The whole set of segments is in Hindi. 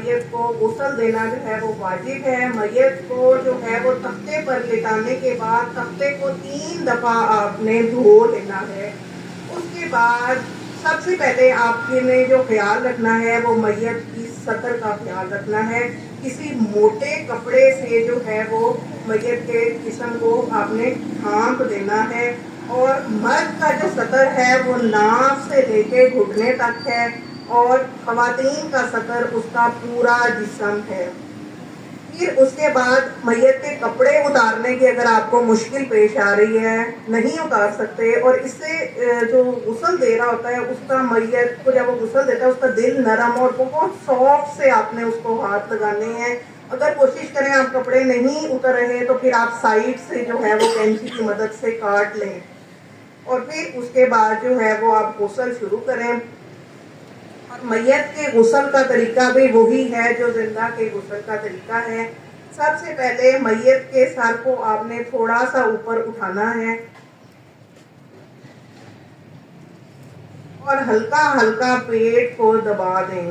मैयत को गुस्ल देना जो है वो वाजिब है। मैयत को जो है वो तख्ते पर लिटाने के बाद तख्ते को 3 दफ़ा आपने धो लेना है। उसके बाद सबसे पहले आपने जो ख्याल रखना है वो मैयत की सतर का ख्याल रखना है। किसी मोटे कपड़े से जो है वो मैयत के जिस्म को आपने ढांप देना है। और मर्द का जो सतर है वो नाक से लेके घुटने तक है और ख़वातीन का सतर उसका पूरा जिस्म है। फिर उसके बाद मैयत के कपड़े उतारने की अगर आपको मुश्किल पेश आ रही है, नहीं उतार सकते, और इससे जो गुस्ल दे रहा होता है उसका, मैयत को जब वो गुस्ल देता है उसका दिल नरम और बहुत सॉफ्ट से आपने उसको हाथ लगाने हैं। अगर कोशिश करें आप कपड़े नहीं उतर रहे तो फिर आप साइड से जो है वो कैंची की मदद से काट लें और फिर उसके बाद जो है वो आप गुस्ल शुरू करें। और मैयत के गुस्ल का तरीका भी वही है जो जिंदा के गुस्ल का तरीका है। सबसे पहले मैयत के सर को आपने थोड़ा सा ऊपर उठाना है और हल्का हल्का पेट को दबा दें।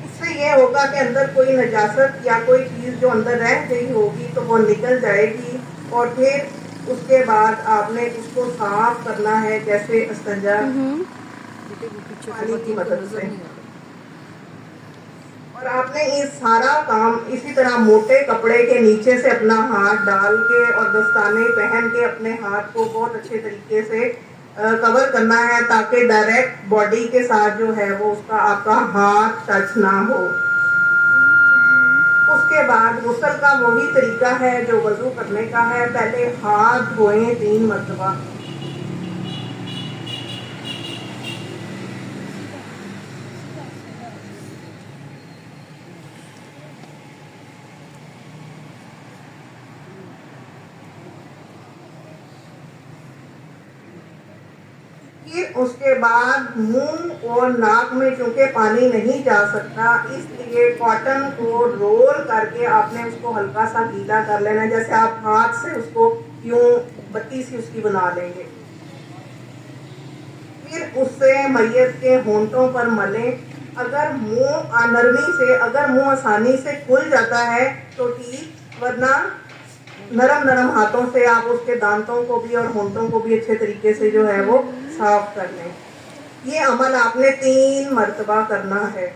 उससे ये होगा कि अंदर कोई नजासत या कोई चीज़ जो अंदर रह गई होगी तो वो निकल जाएगी। और फिर उसके बाद आपने उसको साफ करना है, जैसे इस्तिंजा पानी की मदद से। और आपने ये सारा काम इसी तरह मोटे कपड़े के नीचे से अपना हाथ डाल के और दस्ताने पहन के अपने हाथ को बहुत अच्छे तरीके से कवर करना है ताकि डायरेक्ट बॉडी के साथ जो है वो उसका आपका हाथ टच ना हो। उसके बाद गुस्ल का वही तरीका है जो वजू करने का है। पहले हाथ धोएं 3 मरतबा। फिर उसके बाद मुंह और नाक में चूंकि पानी नहीं जा सकता इसलिए कॉटन को रोल करके आपने उसको हल्का सा गीला कर लेना है, जैसे आप हाथ से उसको यूं बत्ती सी उसकी बना लेंगे। फिर उससे मैयत के होंठों पर मलें। अगर मुंह नरमी से, अगर मुंह आसानी से खुल जाता है तो ठीक, वरना नरम नरम हाथों से आप उसके दांतों को भी और होंठों को भी अच्छे तरीके से जो है वो साफ कर लें। ये अमल आपने 3 मरतबा करना है।